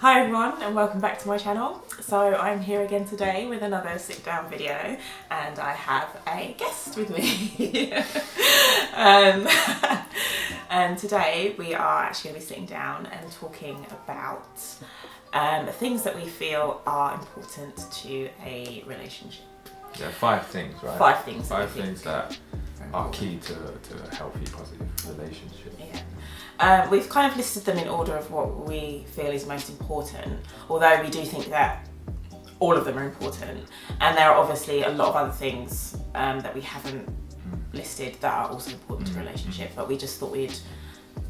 Hi everyone and welcome back to my channel. So I'm here again today with another sit down video and I have a guest with me. And today we are actually going to be sitting down and talking about things that we feel are important to a relationship. Yeah, 5 things, right? 5 things. 5 things that are key to a healthy, positive relationship. Yeah. We've kind of listed them in order of what we feel is most important, although we do think that all of them are important. And there are obviously a lot of other things that we haven't listed that are also important to a relationship, but we just thought we'd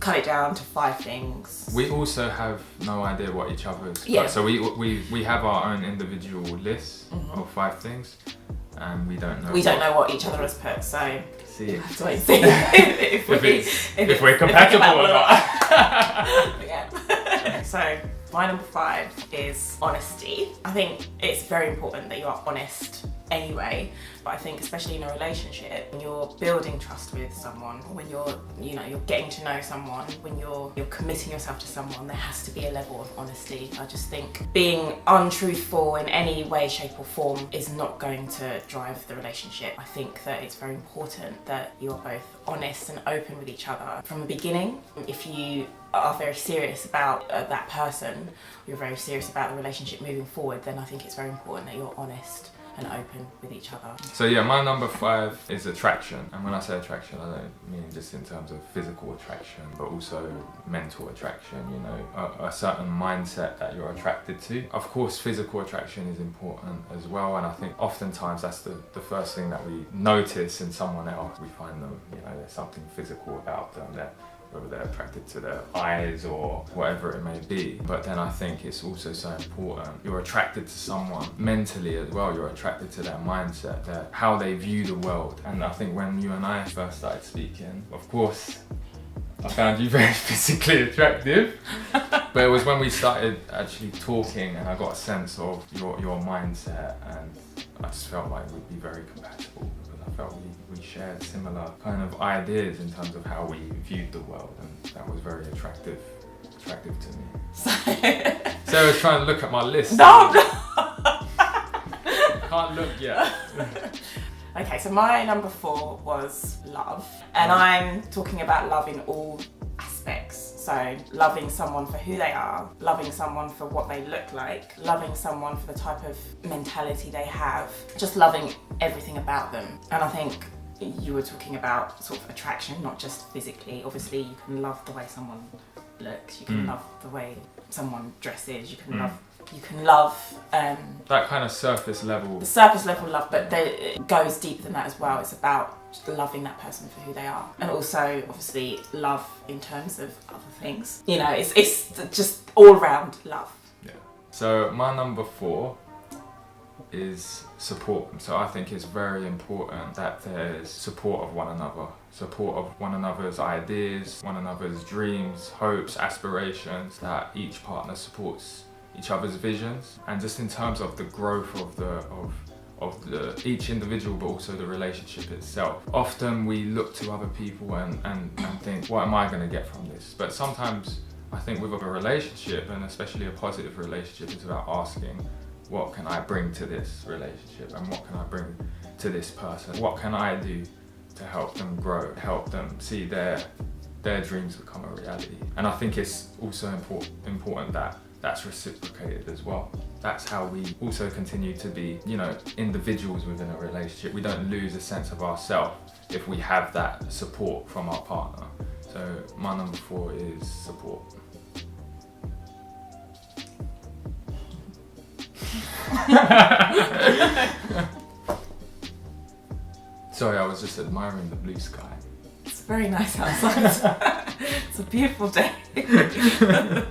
cut it down to 5 things. We also have no idea what each other's. Yeah. So we have our own individual lists of 5 things, and we don't know. We don't know what each other has put, so see we'll have to wait and see if we're compatible or not. Yeah. So my number 5 is honesty. I think it's very important that you are honest anyway, but I think especially in a relationship, when you're building trust with someone, when you're getting to know someone, when you're committing yourself to someone, there has to be a level of honesty. I just think being untruthful in any way, shape or form is not going to drive the relationship. I think that it's very important that you are both honest and open with each other from the beginning. If you are very serious about that person, you're very serious about the relationship moving forward, then I think it's very important that you're honest and open with each other. So yeah, my number 5 is attraction. And when I say attraction, I don't mean just in terms of physical attraction, but also mental attraction, a certain mindset that you're attracted to. Of course, physical attraction is important as well, and I think oftentimes that's the first thing that we notice in someone else. We find them, there's something physical about them, whether they're attracted to their eyes or whatever it may be. But then I think it's also so important. You're attracted to someone mentally as well. You're attracted to their mindset, how they view the world. And I think when you and I first started speaking, of course, I found you very physically attractive. But it was when we started actually talking and I got a sense of your mindset, and I just felt like we'd be very compatible. I felt we shared similar kind of ideas in terms of how we viewed the world, and that was very attractive to me. Sarah's trying to look at my list. No! Can't look yet. Okay, so my number 4 was love, and I'm talking about love in all aspects. So loving someone for who they are, loving someone for what they look like, loving someone for the type of mentality they have, just loving everything about them. And I think you were talking about sort of attraction, not just physically. Obviously you can love the way someone looks, you can love the way someone dresses, you can love that kind of surface level. The surface level love, but it goes deeper than that as well. It's about just loving that person for who they are, and also obviously love in terms of other things. It's just all round love. Yeah. So my number 4 is support. So I think it's very important that there's support of one another's ideas, one another's dreams, hopes, aspirations, that each partner supports each other's visions, and just in terms of the growth of each individual, but also the relationship itself. Often we look to other people and think, what am I going to get from this? But sometimes I think with a relationship, and especially a positive relationship, it's about asking, what can I bring to this relationship, and what can I bring to this person? What can I do to help them grow, help them see their dreams become a reality? And I think it's also important that that's reciprocated as well. That's how we also continue to be, individuals within a relationship. We don't lose a sense of ourselves if we have that support from our partner. So my number 4 is support. Sorry, I was just admiring the blue sky. It's very nice outside. It's a beautiful day.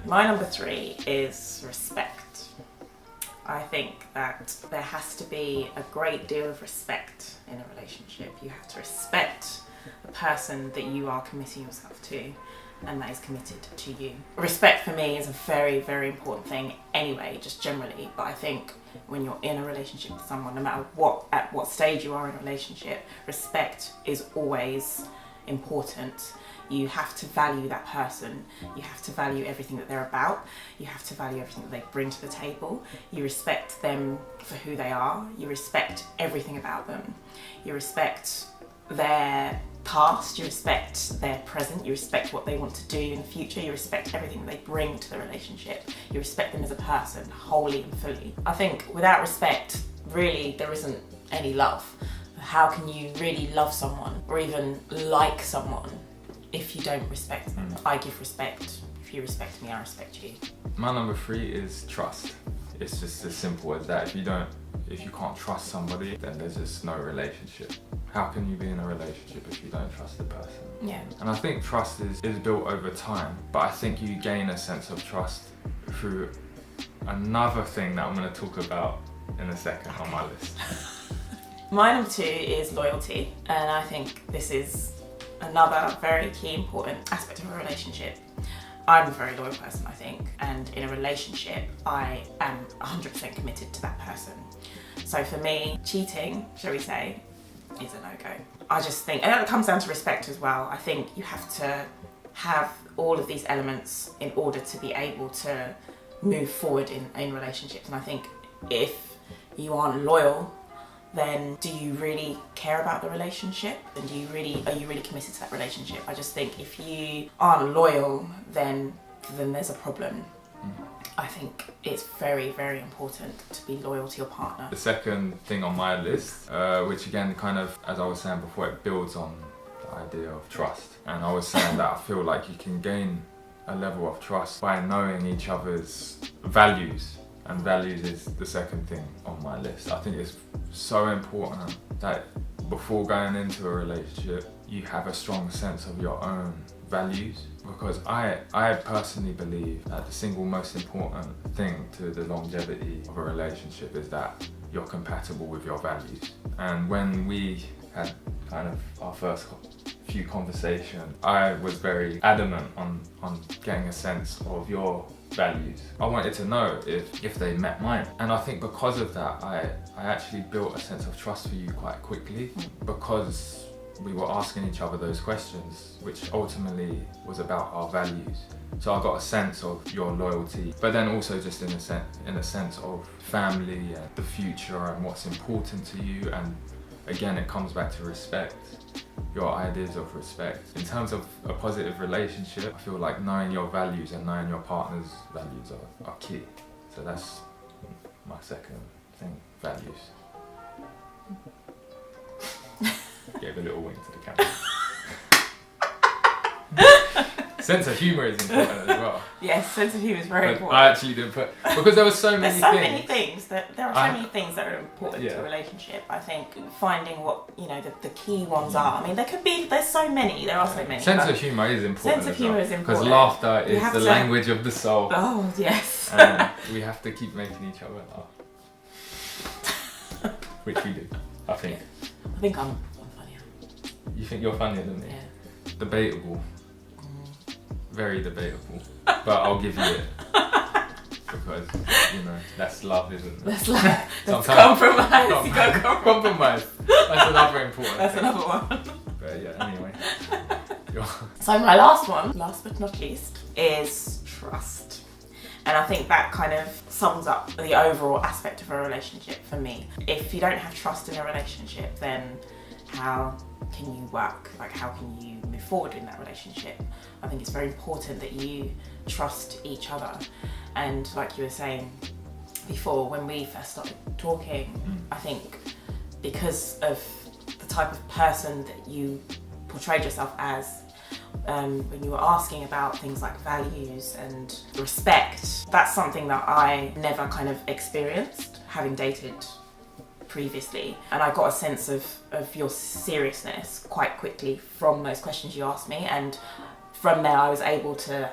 My number 3 is respect. I think that there has to be a great deal of respect in a relationship. You have to respect the person that you are committing yourself to, and that is committed to you. Respect for me is a very, very important thing anyway, just generally, but I think when you're in a relationship with someone, no matter at what stage you are in a relationship, respect is always important. You have to value that person. You have to value everything that they're about. You have to value everything that they bring to the table. You respect them for who they are. You respect everything about them. You respect their past. You respect their present. You respect what they want to do in the future. You respect everything that they bring to the relationship. You respect them as a person, wholly and fully. I think without respect, really, there isn't any love. How can you really love someone or even like someone if you don't respect them? I give respect. If you respect me, I respect you. My number 3 is trust. It's just as simple as that. If you can't trust somebody, then there's just no relationship. How can you be in a relationship if you don't trust the person? Yeah. And I think trust is built over time, but I think you gain a sense of trust through another thing that I'm going to talk about in a second on my list. My number 2 is loyalty, and I think this is another very key important aspect of a relationship. I'm a very loyal person, I think, and in a relationship I am 100% committed to that person. So for me, cheating, shall we say, is a no-go. I just think, and it comes down to respect as well. I think you have to have all of these elements in order to be able to move forward in relationships. And I think if you aren't loyal, then do you really care about the relationship? And are you really committed to that relationship? I just think if you aren't loyal, then there's a problem. I think it's very, very important to be loyal to your partner. The second thing on my list, which again kind of, as I was saying before, it builds on the idea of trust. And I was saying that I feel like you can gain a level of trust by knowing each other's values. And values is the second thing on my list. I think it's so important that before going into a relationship, you have a strong sense of your own values. Because I personally believe that the single most important thing to the longevity of a relationship is that you're compatible with your values. And when we had kind of our first few conversations, I was very adamant on getting a sense of your values. I wanted to know if they met mine. And I think because of that, I actually built a sense of trust for you quite quickly, because we were asking each other those questions, which ultimately was about our values. So I got a sense of your loyalty, but then also just in a sense of family and the future and what's important to you. And again, it comes back to respect, your ideas of respect. In terms of a positive relationship, I feel like knowing your values and knowing your partner's values are key. So that's my second thing, values. Gave a little wink to the camera. Sense of humour is important as well. Yes, sense of humour is very important. I actually didn't put, because there were so many things. There are so many things that are important to a relationship. I think finding what, the key ones are. I mean, there's so many. There are so many. Sense of humour is important. Sense of humour is important. Because laughter is the language of the soul. Oh, yes. And we have to keep making each other laugh. Which we do, I think. I think I'm funnier. You think you're funnier than me? Yeah. Debatable. Very debatable. But I'll give you it. Because, that's love, isn't it? That's love. That's compromise. You gotta compromise. That's another important That's thing. another one. But yeah, anyway. So my last one, last but not least, is trust. And I think that kind of sums up the overall aspect of a relationship for me. If you don't have trust in a relationship, then how can you work? Like, how can you move forward in that relationship? I think it's very important that you trust each other. And like you were saying before, when we first started talking, I think because of the type of person that you portrayed yourself as, when you were asking about things like values and respect, that's something that I never kind of experienced, having dated previously. And I got a sense of your seriousness quite quickly from those questions you asked me, and from there I was able to...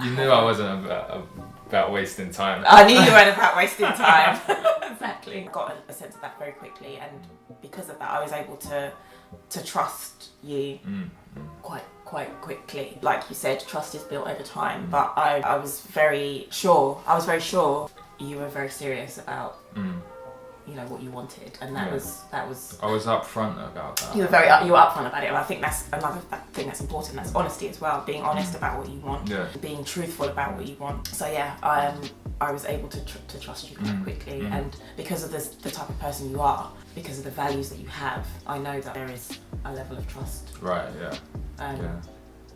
You knew I wasn't about wasting time. I knew you weren't about wasting time. Exactly. Got a sense of that very quickly, and because of that I was able to trust you quite quickly. Like you said, trust is built over time, but I was very sure you were very serious about you know, what you wanted, and that was I was upfront about that. you were upfront about it, and I think that's another thing that's important. That's honesty as well, being honest about what you want, being truthful about what you want. So yeah, I was able to trust you quite quickly, and because of the type of person you are, because of the values that you have, I know that there is a level of trust. Right. Yeah.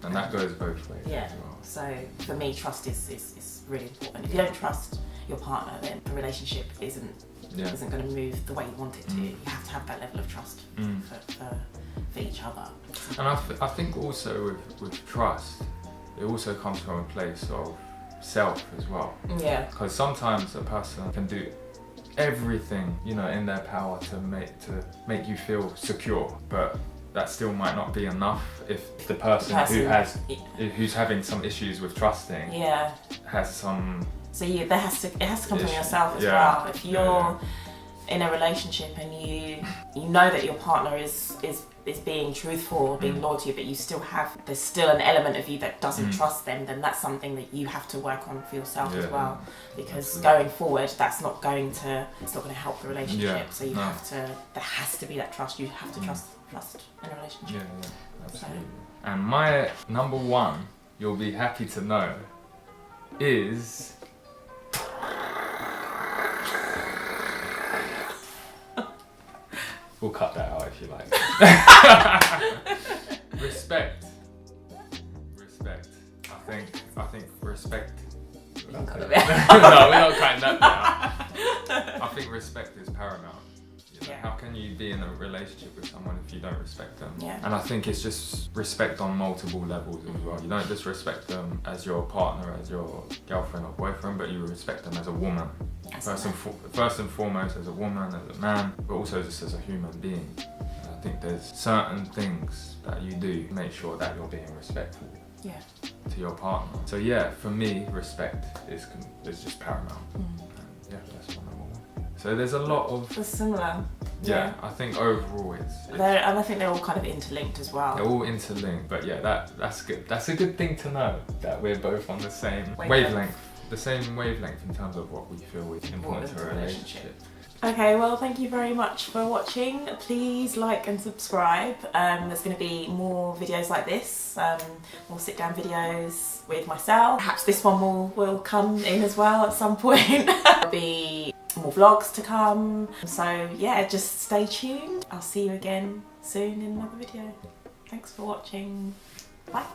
And that goes both ways. Yeah. As well. So for me, trust is really important. If you don't trust your partner, then the relationship isn't going to move the way you want it to. You have to have that level of trust for each other. And I think also with trust, it also comes from a place of self as well. Yeah. Because sometimes a person can do everything, you know, in their power to make you feel secure, but that still might not be enough if the person who's having some issues with trusting has some. So it has to come from yourself as well. If you're in a relationship and you know that your partner is being truthful or being loyal to you, but there's still an element of you that doesn't trust them, then that's something that you have to work on for yourself as well. Because going forward, it's not going to help the relationship. So there has to be that trust. You have to trust in a relationship. Yeah, absolutely. And my number one, you'll be happy to know, is we'll cut that out if you like. Respect. I think respect. You can cut it out. No, we're not cutting that out. I think respect is paramount. You know, how can you be in a relationship with someone if you don't respect them? Yeah. And I think it's just respect on multiple levels as well. You don't just respect them as your partner, as your girlfriend or boyfriend, but you respect them as a woman. First and foremost as a woman, as a man, but also just as a human being. And I think there's certain things that you do to make sure that you're being respectful to your partner. So yeah, for me, respect is just paramount. And that's my number one. So there's a lot of... It's similar. Yeah, I think overall and I think they're all kind of interlinked as well. They're all interlinked, but yeah, that's good. That's a good thing to know, that we're both on the same wavelength. The same wavelength in terms of what we feel is important to a relationship. Okay, well, thank you very much for watching. Please like and subscribe. There's going to be more videos like this, more sit-down videos with myself. Perhaps this one will come in as well at some point. There'll be more vlogs to come. So yeah, just stay tuned. I'll see you again soon in another video. Thanks for watching. Bye.